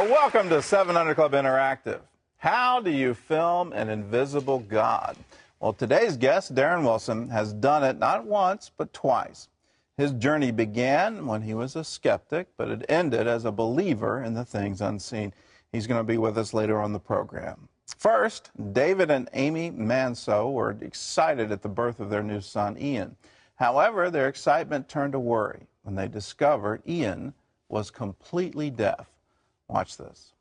Well, welcome to 700 Club Interactive. How do you film an invisible God? Well, today's guest, Darren Wilson, has done it not once, but twice. His journey began when he was a skeptic, but it ended as a believer in the things unseen. He's going to be with us later on the program. First, David and Amy Manso were excited at the birth of their new son, Ian. However, their excitement turned to worry when they discovered Ian was completely deaf. Watch this.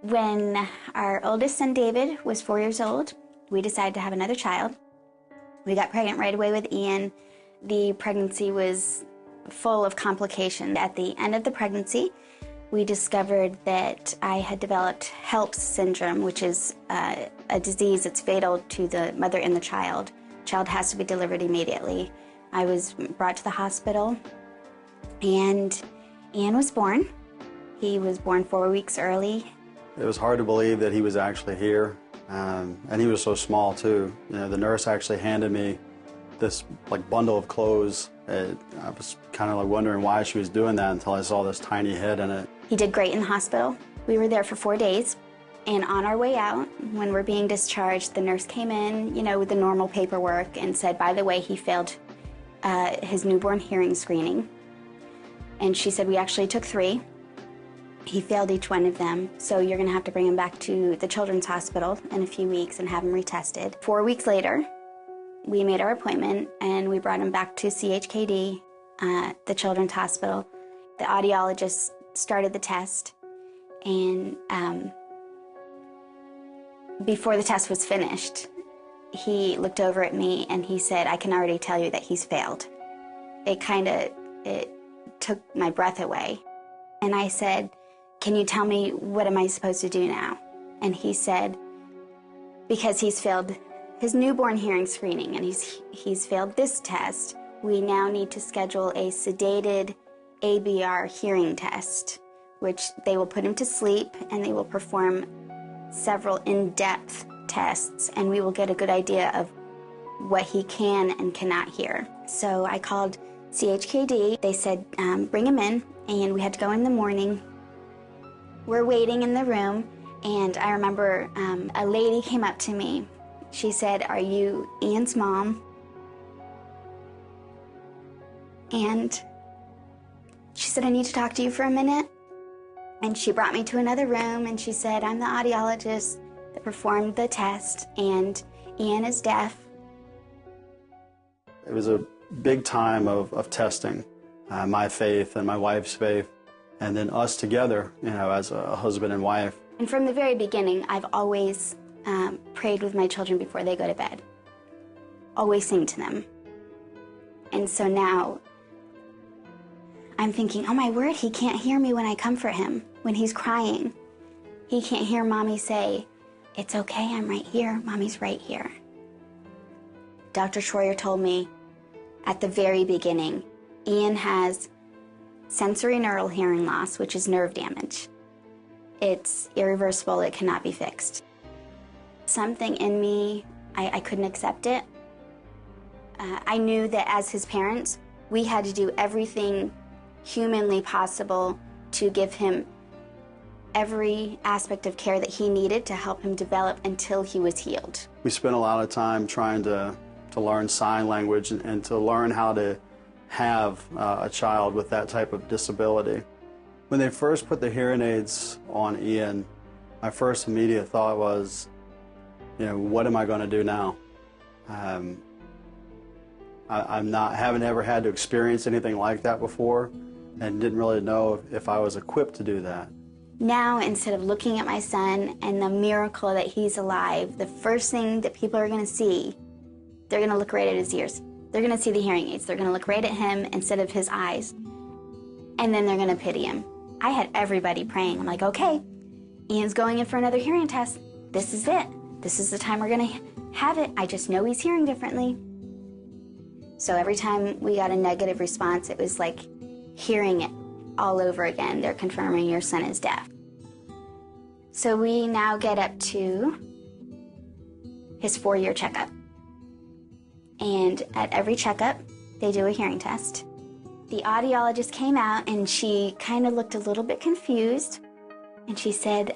When our oldest son, David, was 4 years old, we decided to have another child. We got pregnant right away with Ian. The pregnancy was full of complications. At the end of the pregnancy, we discovered that I had developed HELLP syndrome, which is a disease that's fatal to the mother and the child. The child has to be delivered immediately. I was brought to the hospital, and Ian was born. He was born 4 weeks early. It was hard to believe that he was actually here, and he was so small too. You know, the nurse actually handed me this bundle of clothes. I was kind of wondering why she was doing that until I saw this tiny head in it. He did great in the hospital. We were there for 4 days, and on our way out, when we're being discharged, the nurse came in, you know, with the normal paperwork and said, by the way, he failed his newborn hearing screening. And she said, we actually took 3. He failed each one of them, so you're going to have to bring him back to the Children's Hospital in a few weeks and have him retested. 4 weeks later, we made our appointment and we brought him back to CHKD, the Children's Hospital. The audiologist started the test, and before the test was finished, he looked over at me and he said, I can already tell you that he's failed. It took my breath away. And I said, can you tell me what am I supposed to do now? And he said, because he's failed his newborn hearing screening and he's failed this test, we now need to schedule a sedated ABR hearing test, which they will put him to sleep and they will perform several in-depth tests, and we will get a good idea of what he can and cannot hear. So I called CHKD. They said, bring him in, and we had to go in the morning. We're waiting in the room, and I remember a lady came up to me. She said, are you Ian's mom? And she said, I need to talk to you for a minute. And she brought me to another room, and she said, I'm the audiologist that performed the test, and Ian is deaf. It was a big time of testing, my faith and my wife's faith, and then us together, you know, as a husband and wife. And from the very beginning, I've always prayed with my children before they go to bed. Always sing to them. And so now I'm thinking, oh my word, he can't hear me when I comfort him, when he's crying. He can't hear mommy say, it's okay, I'm right here, mommy's right here. Dr. Schroyer told me at the very beginning, Ian has sensory neural hearing loss, which is nerve damage. It's irreversible, it cannot be fixed. Something in me, I couldn't accept it. I knew that as his parents, we had to do everything humanly possible to give him every aspect of care that he needed to help him develop until he was healed. We spent a lot of time trying to learn sign language and to learn how to have a child with that type of disability. When they first put the hearing aids on Ian, my first immediate thought was, you know, what am I going to do now? haven't ever had to experience anything like that before, and didn't really know if I was equipped to do that. Now, instead of looking at my son and the miracle that he's alive, the first thing that people are going to see, they're going to look right at his ears. They're going to see the hearing aids. They're going to look right at him instead of his eyes. And then they're going to pity him. I had everybody praying. I'm like, okay, Ian's going in for another hearing test. This is it. This is the time we're going to have it. I just know he's hearing differently. So every time we got a negative response, it was like hearing it all over again. They're confirming your son is deaf. So we now get up to his 4-year checkup. And at every checkup, they do a hearing test. The audiologist came out and she kind of looked a little bit confused. And she said,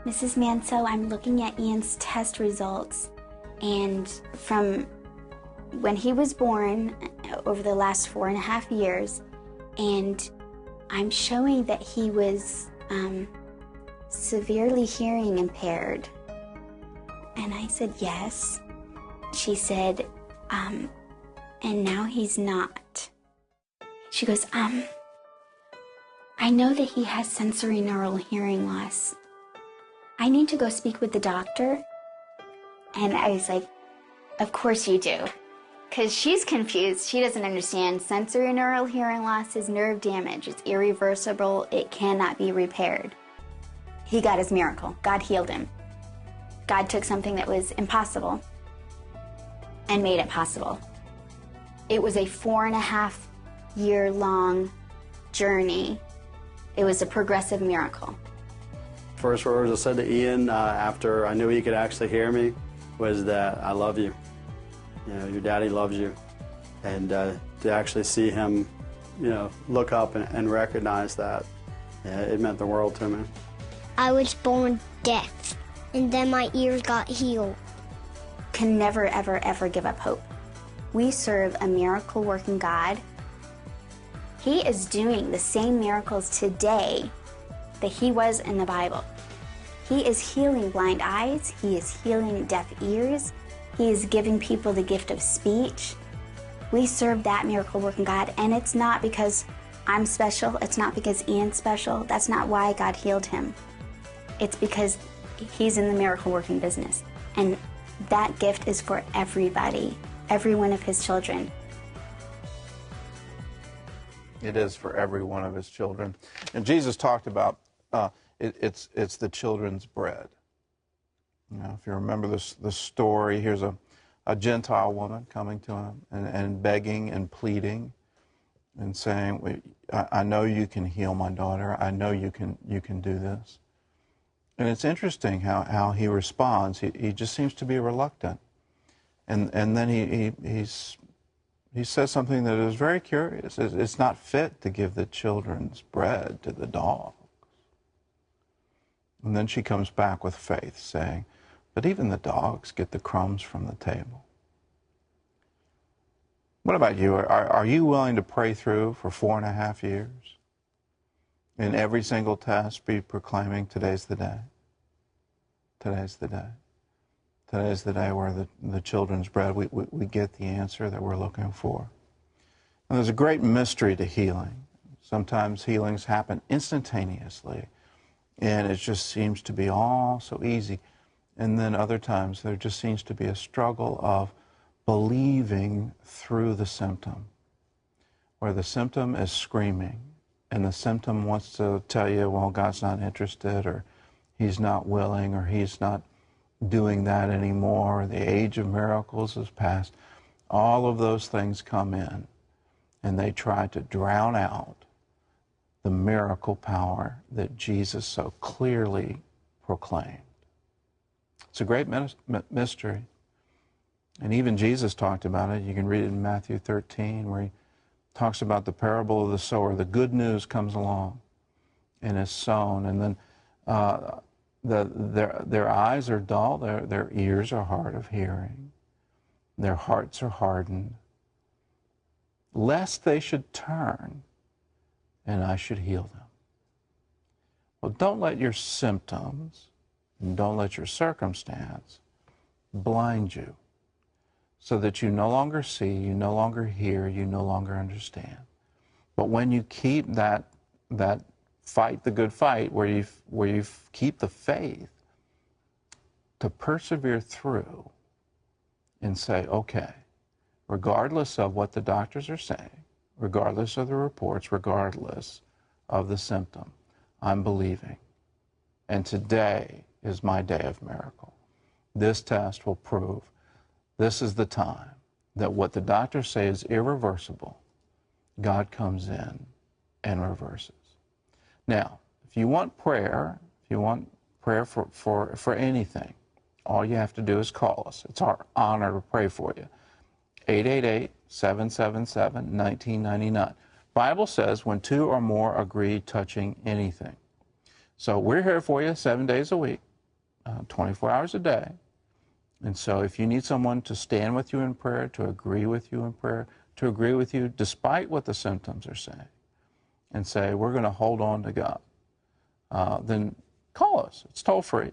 Mrs. Manso, I'm looking at Ian's test results, and from when he was born over the last 4.5 years, and I'm showing that he was severely hearing impaired. And I said, yes. She said, and now he's not. She goes, I know that he has sensory neural hearing loss. I need to go speak with the doctor. And I was like, of course you do. Because she's confused. She doesn't understand. Sensory neural hearing loss is nerve damage. It's irreversible. It cannot be repaired. He got his miracle. God healed him. God took something that was impossible and made it possible. It was a 4.5-year-long journey. It was a progressive miracle. First words I said to Ian after I knew he could actually hear me was that I love you. You know, your daddy loves you. And to actually see him, you know, look up and recognize that, yeah, it meant the world to me. I was born deaf, and then my ears got healed. Can never, ever, ever give up hope. We serve a miracle-working God. He is doing the same miracles today that he was in the Bible. He is healing blind eyes. He is healing deaf ears. He is giving people the gift of speech. We serve that miracle-working God, and it's not because I'm special. It's not because Ian's special. That's not why God healed him. It's because he's in the miracle-working business, and that gift is for everybody, every one of his children. It is for every one of his children. And Jesus talked about it's the children's bread. You know, if you remember the story, here's a Gentile woman coming to him and begging and pleading and saying, I know you can heal my daughter. I know you can do this. And it's interesting how he responds. He just seems to be reluctant. And then he says something that is very curious. It's not fit to give the children's bread to the dogs. And then she comes back with faith, saying, but even the dogs get the crumbs from the table. What about you? Are you willing to pray through for 4.5 years? In every single test, be proclaiming, today's the day. Today's the day. Today's the day where the children's bread, we get the answer that we're looking for. And there's a great mystery to healing. Sometimes healings happen instantaneously, and it just seems to be all so easy. And then other times there just seems to be a struggle of believing through the symptom, where the symptom is screaming, and the symptom wants to tell you, well, God's not interested, or he's not willing, or he's not doing that anymore, the age of miracles is past. All of those things come in, and they try to drown out the miracle power that Jesus so clearly proclaimed. It's a great mystery. And even Jesus talked about it. You can read it in Matthew 13, where he talks about the parable of the sower. The good news comes along and is sown, and then their eyes are dull, their ears are hard of hearing, their hearts are hardened, lest they should turn and I should heal them. Well, don't let your symptoms and don't let your circumstance blind you so that you no longer see, you no longer hear, you no longer understand. But when you keep that fight the good fight, where you keep the faith to persevere through and say, okay, regardless of what the doctors are saying, regardless of the reports, regardless of the symptom, I'm believing. And today is my day of miracle. This test will prove this is the time that what the doctors say is irreversible, God comes in and reverses. Now, if you want prayer for anything, all you have to do is call us. It's our honor to pray for you. 888-777-1999. Bible says when two or more agree touching anything. So we're here for you 7 days a week, 24 hours a day. And so if you need someone to stand with you in prayer, to agree with you in prayer, to agree with you despite what the symptoms are saying, and say, we're going to hold on to God, then call us. It's toll free,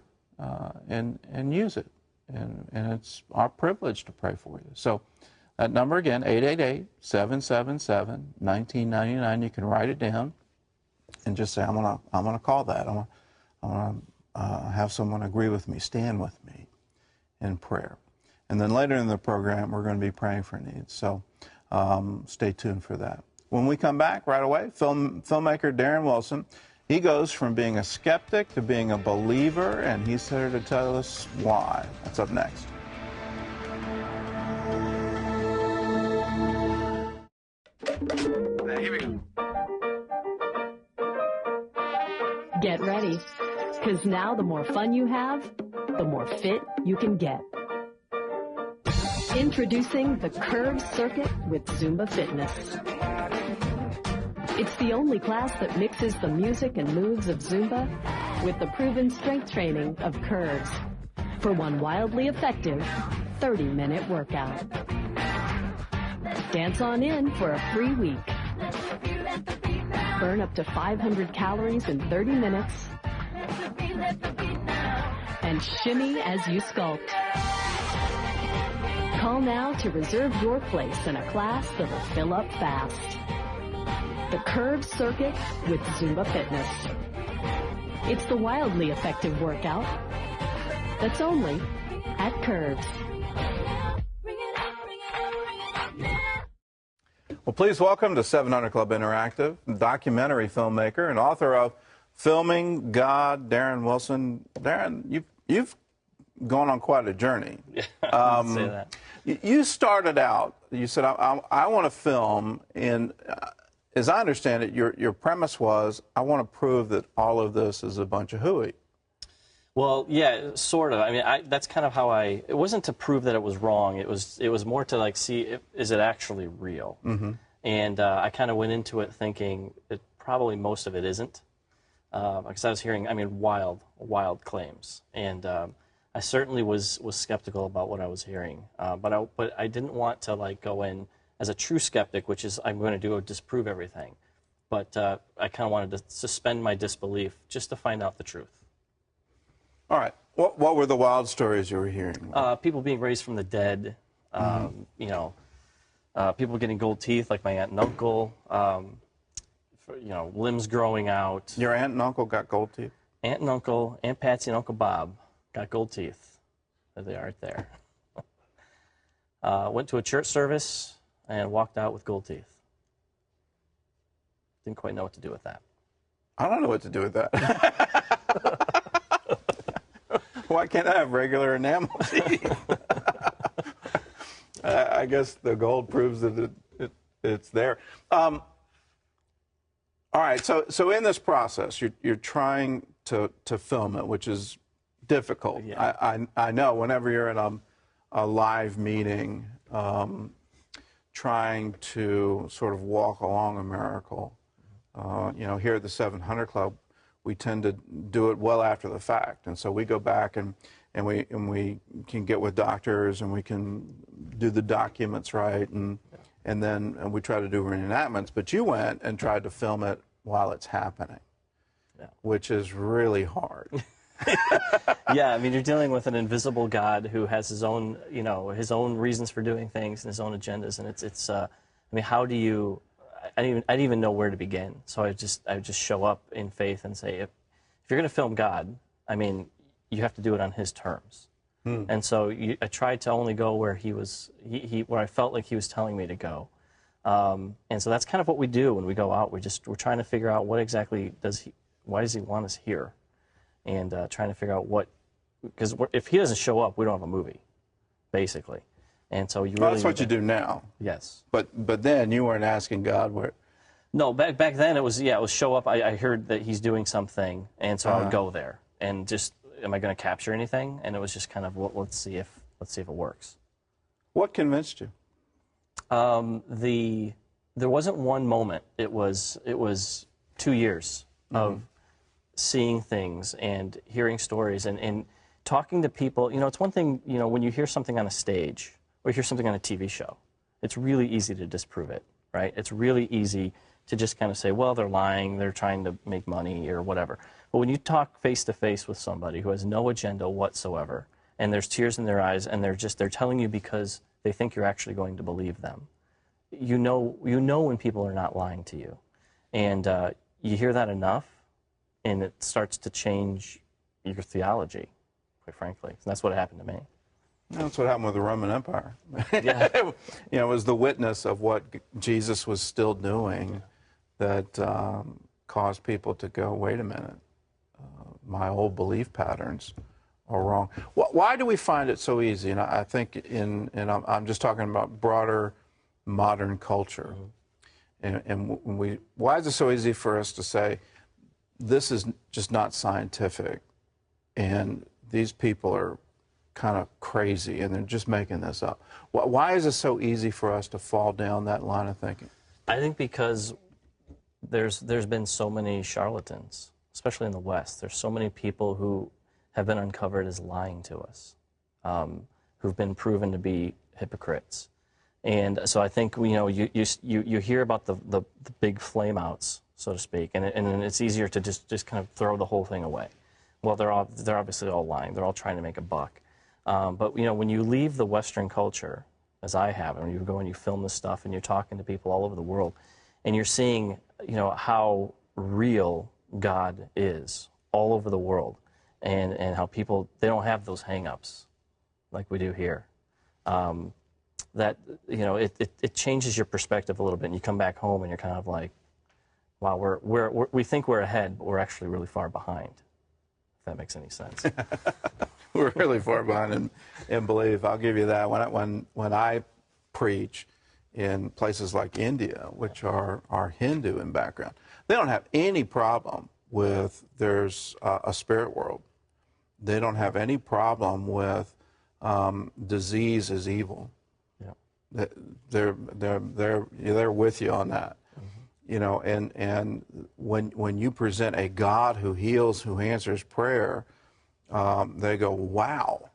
and use it. And it's our privilege to pray for you. So that number again, 888-777-1999. You can write it down and just say, I'm gonna call that. I want to have someone agree with me, stand with me in prayer. And then later in the program, we're going to be praying for needs. So stay tuned for that. When we come back right away, filmmaker Darren Wilson, he goes from being a skeptic to being a believer, and he's here to tell us why. That's up next. Here we go. Get ready, because now the more fun you have, the more fit you can get. Introducing the Curves Circuit with Zumba Fitness. It's the only class that mixes the music and moves of Zumba with the proven strength training of Curves for one wildly effective 30-minute workout. Dance on in for a free week. Burn up to 500 calories in 30 minutes and shimmy as you sculpt. Call now to reserve your place in a class that'll fill up fast. The Curves Circuit with Zumba Fitness. It's the wildly effective workout that's only at Curves. Well, please welcome to 700 Club Interactive, documentary filmmaker and author of Filming God, Darren Wilson. Darren, you've gone on quite a journey. Yeah, I would say that. You started out, you said, I want to film, and as I understand it, your premise was, I want to prove that all of this is a bunch of hooey. Well, yeah, sort of. I mean, that's kind of how it wasn't to prove that it was wrong. It was more to, like, see, is it actually real? Mm-hmm. And I kind of went into it thinking that probably most of it isn't. Because I was hearing, I mean, wild claims. And I certainly was skeptical about what I was hearing, but I didn't want to, like, go in as a true skeptic, which is I'm going to do disprove everything. But I kind of wanted to suspend my disbelief just to find out the truth. All right. What were the wild stories you were hearing? People being raised from the dead. You know, people getting gold teeth, like my aunt and uncle. You know, limbs growing out. Your aunt and uncle got gold teeth? Aunt and uncle, Aunt Patsy and Uncle Bob got gold teeth. There they are right there. Went to a church service and walked out with gold teeth. Didn't quite know what to do with that. I don't know what to do with that. Why can't I have regular enamel teeth? I guess the gold proves that it's there. All right, so in this process, you're trying to film it, which is difficult. Yeah. I know whenever you're in a live meeting, trying to sort of walk along a miracle. You know, here at the 700 Club, we tend to do it well after the fact, and so we go back and we can get with doctors and we can do the documents right, and then we try to do reenactments. But you went and tried to film it while it's happening, which is really hard. Yeah, I mean, you're dealing with an invisible God who has his own, you know, his own reasons for doing things and his own agendas, and it's. I mean, how do you? I didn't even know where to begin. So I would just show up in faith and say, if you're going to film God, I mean, you have to do it on His terms. And so I tried to only go where He was, where I felt like He was telling me to go. And so that's kind of what we do when we go out. We're trying to figure out what exactly why does He want us here, and trying to figure out because if He doesn't show up, we don't have a movie, basically. And so you really that's what you do now. Yes. But then you weren't asking God where. No, back then it was show up. I heard that He's doing something, and so I would go there and just, am I going to capture anything? And it was just kind of, well, let's see if it works. What convinced you? There wasn't one moment. It was 2 years of seeing things and hearing stories and talking to people. You know, it's one thing, you know, when you hear something on a stage or you hear something on a TV show, it's really easy to disprove it, right? It's really easy to just kind of say, well, they're lying, they're trying to make money or whatever. But when you talk face to face with somebody who has no agenda whatsoever, and there's tears in their eyes, and they're telling you because they think you're actually going to believe them, you know when people are not lying to you. And you hear that enough, and it starts to change your theology, quite frankly. And that's what happened to me. That's what happened with the Roman Empire. Yeah. You know, it was the witness of what Jesus was still doing that caused people to go, wait a minute, my old belief patterns are wrong. Why do we find it so easy? And I think I'm just talking about broader modern culture. And why is it so easy for us to say, this is just not scientific, and these people are kind of crazy, and they're just making this up? Why is it so easy for us to fall down that line of thinking? I think because there's been so many charlatans, especially in the West. There's so many people who have been uncovered as lying to us, who've been proven to be hypocrites. And so I think, you know, you hear about the big flameouts, so to speak, and it's easier to just kind of throw the whole thing away. Well, they're obviously all lying. They're all trying to make a buck. But you know, when you leave the Western culture, as I have, and you go and you film this stuff, and you're talking to people all over the world, and you're seeing, you know, how real God is all over the world, and how people, they don't have those hang-ups like we do here. That, you know, it changes your perspective a little bit, and you come back home and you're kind of like, wow, we think we're ahead, but we're actually really far behind, if that makes any sense. We're really far behind in belief. I'll give you that. When I preach in places like India, which are Hindu in background, they don't have any problem with there's a spirit world. They don't have any problem with disease is evil. Yeah. They're with you on that. You know, and when you present a God who heals, who answers prayer, they go, wow.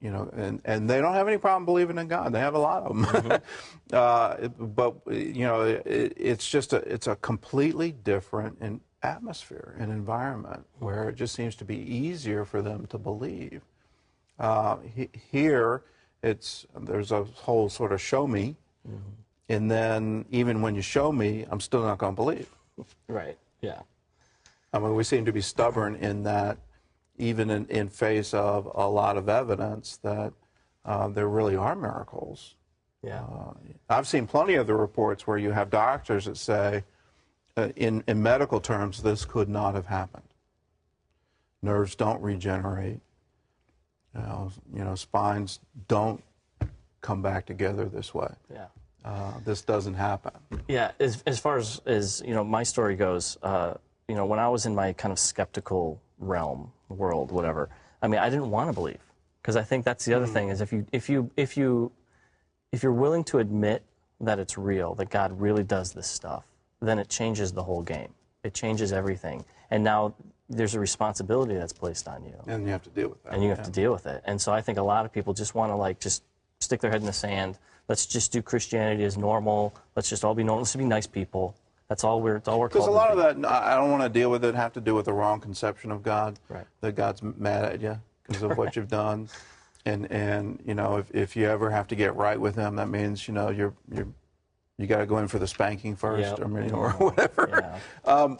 You know, and they don't have any problem believing in God. They have a lot of them. But you know, it's just it's a completely different atmosphere and environment where it just seems to be easier for them to believe. Here, there's a whole sort of show me, and then even when you show me, I'm still not going to believe. Right. Yeah. I mean, we seem to be stubborn in that, even in face of a lot of evidence that there really are miracles. Yeah. I've seen plenty of the reports where you have doctors that say, in medical terms, this could not have happened. Nerves don't regenerate. You know, spines don't come back together this way. Yeah. This doesn't happen. Yeah. As far as you know, my story goes, you know, when I was in my kind of skeptical realm, world, whatever, I mean, I didn't want to believe, because I think that's the other thing is if you're willing to admit that it's real, that God really does this stuff, then it changes the whole game. It changes everything. And now there's a responsibility that's placed on you. And you have to deal with that. And you have to deal with it. And so I think a lot of people just want to, like, just stick their head in the sand. Let's just do Christianity as normal. Let's just all be normal. Let's be nice people. That's all we're called. Because a lot of that, I don't want to deal with it, have to do with the wrong conception of God. Right. That God's mad at you because of what you've done. And you know, if you ever have to get right with him, that means, you know, you got to go in for the spanking first, yep. or whatever. Yeah.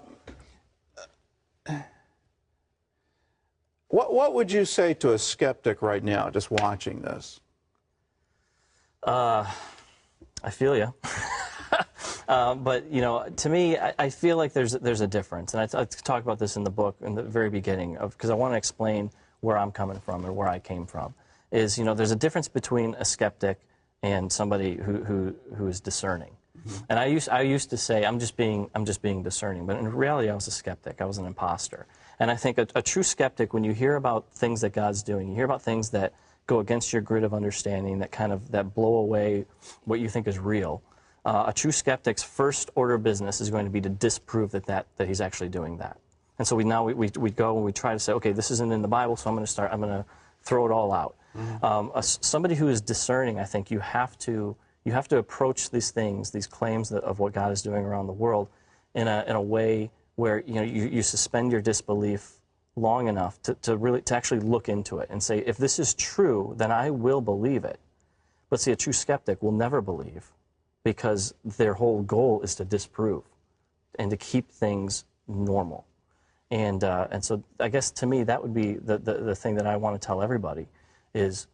What would you say to a skeptic right now, just watching this? I feel you. But you know, to me, I feel like there's a difference, and I talk about this in the book in the very beginning, because I want to explain where I'm coming from or where I came from. Is, you know, there's a difference between a skeptic and somebody who is discerning. And I used to say I'm just being discerning, but in reality I was a skeptic. I was an imposter. And I think a true skeptic, when you hear about things that God's doing, you hear about things that go against your grid of understanding, that blow away what you think is real. A true skeptic's first order of business is going to be to disprove that he's actually doing that. And so we go and we try to say, okay, this isn't in the Bible, so I'm going to throw it all out. Somebody who is discerning, I think you have to approach these things, these claims of what God is doing around the world in a way where you suspend your disbelief long enough to actually look into it and say, if this is true, then I will believe it. But see, a true skeptic will never believe, because their whole goal is to disprove and to keep things normal. And so I guess to me that would be the thing that I want to tell everybody is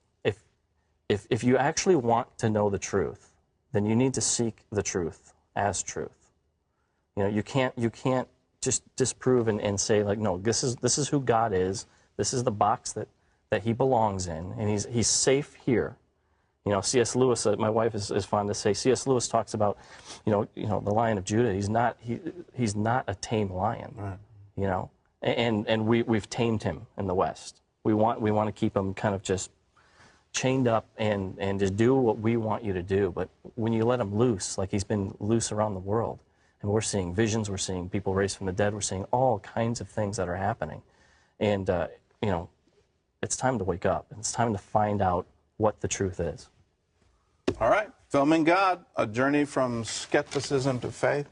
if you actually want to know the truth, then you need to seek the truth as truth. You can't just disprove and say, like, no, this is who God is. This is the box that he belongs in, and he's safe here. C.S. Lewis, my wife is fond to say, C.S. Lewis talks about, the Lion of Judah. He's not a tame lion, right. And we've tamed him in the West. We want to keep him kind of just chained up and just do what we want you to do. But when you let him loose, like he's been loose around the world, and we're seeing visions, we're seeing people raised from the dead, we're seeing all kinds of things that are happening. And, it's time to wake up. It's time to find out what the truth is. All right. Filming God, A Journey from Skepticism to Faith.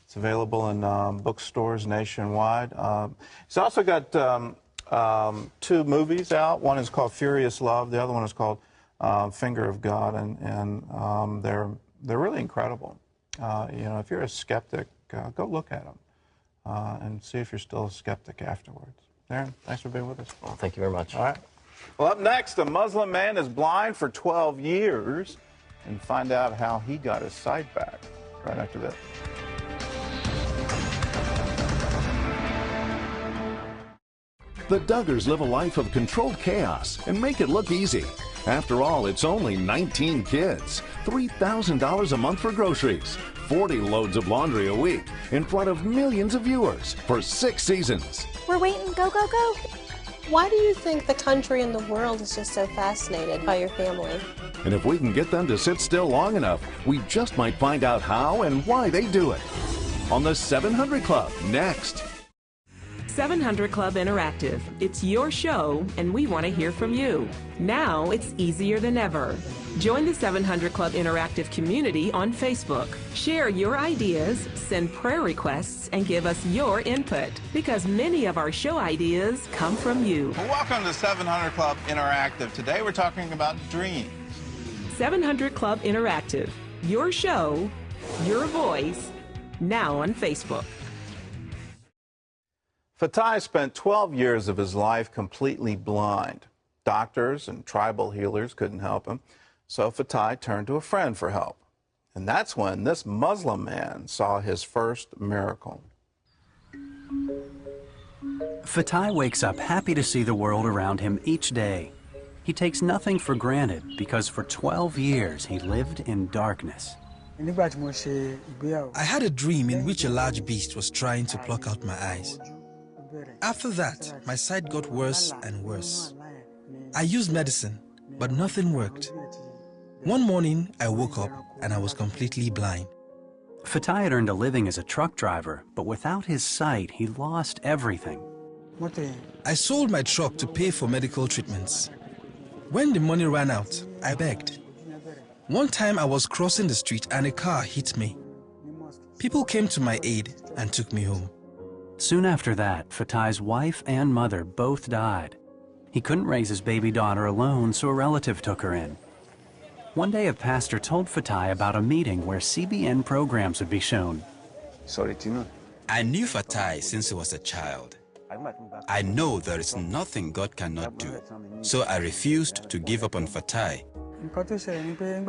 It's available in bookstores nationwide. He's also got 2 movies out. One is called Furious Love. The other one is called Finger of God. And they're really incredible. If you're a skeptic, go look at them and see if you're still a skeptic afterwards. Darren, thanks for being with us. Well, thank you very much. All right. Well, up next, a Muslim man is blind for 12 years, and find out how he got his sight back right after this. The Duggars live a life of controlled chaos and make it look easy. After all, it's only 19 kids, $3,000 a month for groceries, 40 loads of laundry a week, in front of millions of viewers for 6 seasons. We're waiting. Go, go, go. Why do you think the country and the world is just so fascinated by your family? And if we can get them to sit still long enough, we just might find out how and why they do it. On the 700 Club, next. 700 Club Interactive. It's your show, and we want to hear from you. Now it's easier than ever. Join the 700 Club Interactive community on Facebook. Share your ideas, send prayer requests, and give us your input, because many of our show ideas come from you. Well, welcome to 700 Club Interactive. Today we're talking about dreams. 700 Club Interactive. Your show, your voice, now on Facebook. Fatai spent 12 years of his life completely blind. Doctors and tribal healers couldn't help him, so Fatai turned to a friend for help. And that's when this Muslim man saw his first miracle. Fatai wakes up happy to see the world around him each day. He takes nothing for granted because for 12 years he lived in darkness. I had a dream in which a large beast was trying to pluck out my eyes. After that, my sight got worse and worse. I used medicine, but nothing worked. One morning, I woke up and I was completely blind. Fatai had earned a living as a truck driver, but without his sight, he lost everything. I sold my truck to pay for medical treatments. When the money ran out, I begged. One time I was crossing the street and a car hit me. People came to my aid and took me home. Soon after that, Fatai's wife and mother both died. He couldn't raise his baby daughter alone, so a relative took her in. One day, a pastor told Fatai about a meeting where CBN programs would be shown. I knew Fatai since he was a child. I know there is nothing God cannot do, so I refused to give up on Fatai.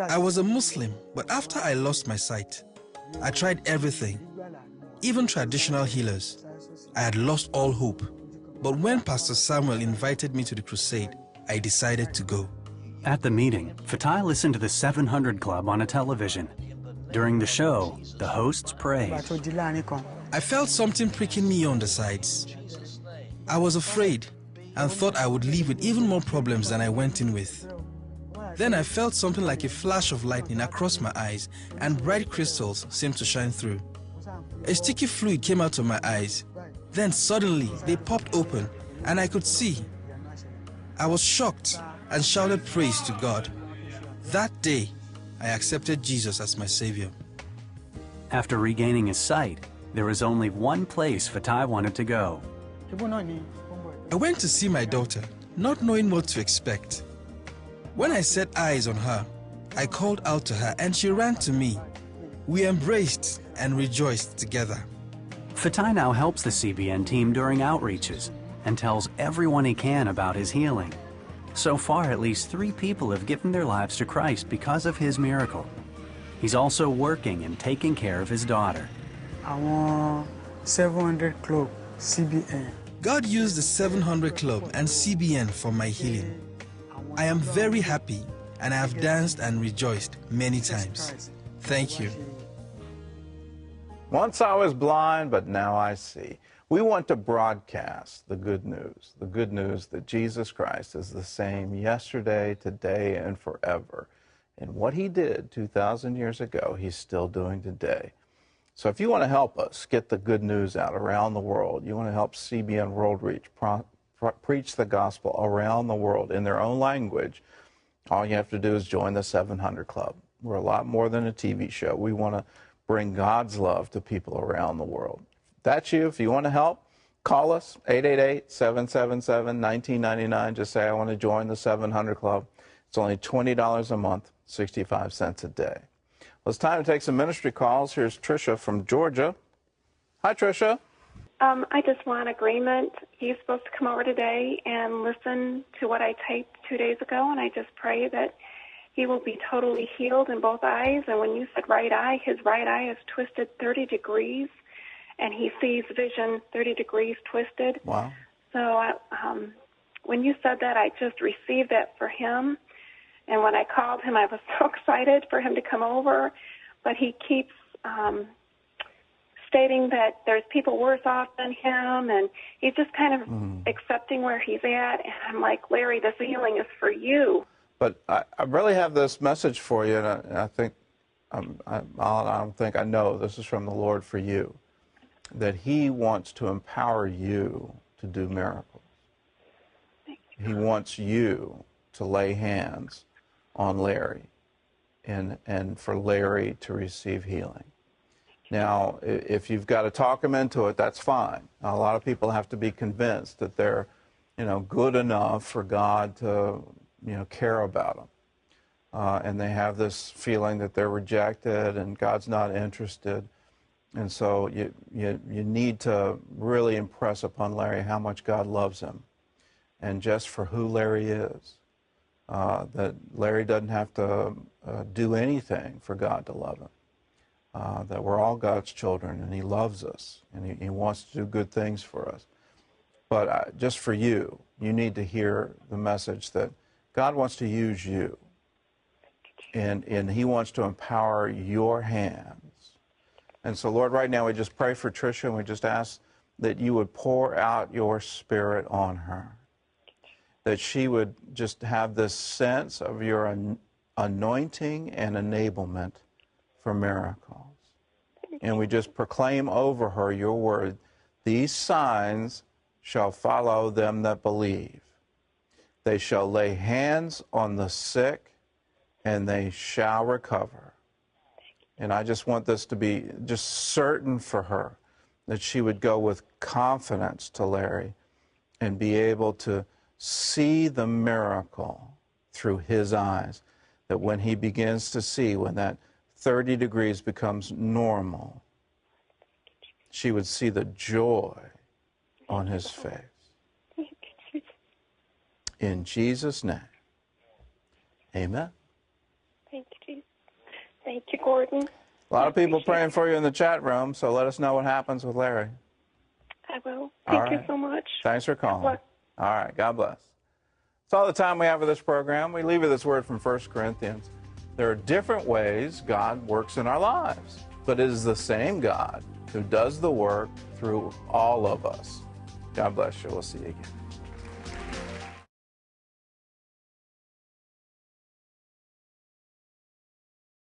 I was a Muslim, but after I lost my sight, I tried everything, even traditional healers. I had lost all hope. But when Pastor Samuel invited me to the crusade, I decided to go. At the meeting, Fatai listened to the 700 Club on a television. During the show, the hosts prayed. I felt something pricking me on the sides. I was afraid and thought I would leave with even more problems than I went in with. Then I felt something like a flash of lightning across my eyes, and bright crystals seemed to shine through. A sticky fluid came out of my eyes, Then suddenly they popped open and I could see. I was shocked and shouted praise to God. That day, I accepted Jesus as my Savior. After regaining his sight, there was only one place Fatai wanted to go. I went to see my daughter, not knowing what to expect. When I set eyes on her, I called out to her and she ran to me. We embraced and rejoiced together. Fatai now helps the CBN team during outreaches and tells everyone he can about his healing. So far, at least 3 people have given their lives to Christ because of his miracle. He's also working and taking care of his daughter. I want 700 Club CBN. God used the 700 Club and CBN for my healing. I am very happy and I have danced and rejoiced many times. Thank you. Once I was blind, but now I see. We want to broadcast the good news that Jesus Christ is the same yesterday, today, and forever. And what he did 2,000 years ago, he's still doing today. So if you want to help us get the good news out around the world, you want to help CBN World Reach preach the gospel around the world in their own language, all you have to do is join the 700 Club. We're a lot more than a TV show. We want to bring God's love to people around the world. If that's you, if you want to help, call us, 888-777-1999. Just say, I want to join the 700 Club. It's only $20 a month, 65 cents a day. Well, it's time to take some ministry calls. Here's Tricia from Georgia. Hi, Tricia. I just want agreement. He's supposed to come over today and listen to what I taped 2 days ago, and I just pray that he will be totally healed in both eyes. And when you said right eye, his right eye is twisted 30 degrees, and he sees vision 30 degrees twisted. Wow. So when you said that, I just received that for him. And when I called him, I was so excited for him to come over, but he keeps stating that there's people worse off than him, and he's just kind of accepting where he's at. And I'm like, Larry, this healing is for you. But I really have this message for you, and I think, I don't think I know this is from the Lord for you, that he wants to empower you to do miracles. He wants you to lay hands on Larry and for Larry to receive healing. Now, if you've got to talk them into it, that's fine. A lot of people have to be convinced that they're, good enough for God to, care about them. And they have this feeling that they're rejected and God's not interested. And so you need to really impress upon Larry how much God loves him. And just for who Larry is, that Larry doesn't have to do anything for God to love him. That we're all God's children, and he loves us, and he wants to do good things for us. But just for you, you need to hear the message that God wants to use you, and he wants to empower your hands. And so, Lord, right now we just pray for Tricia, and we just ask that you would pour out your Spirit on her, that she would just have this sense of your anointing and enablement for miracles. And we just proclaim over her your word, these signs shall follow them that believe. They shall lay hands on the sick, and they shall recover. And I just want this to be just certain for her, that she would go with confidence to Larry and be able to see the miracle through his eyes, that when he begins to see, when that 30 degrees becomes normal, she would see the joy on his face. In Jesus' name, amen. Thank you, Jesus. Thank you, Gordon. A lot of people praying for you in the chat room, so let us know what happens with Larry. I will. Thank you so much. Thanks for calling. All right, God bless. That's all the time we have for this program. We leave you this word from 1 Corinthians. There are different ways God works in our lives, but it is the same God who does the work through all of us. God bless you. We'll see you again.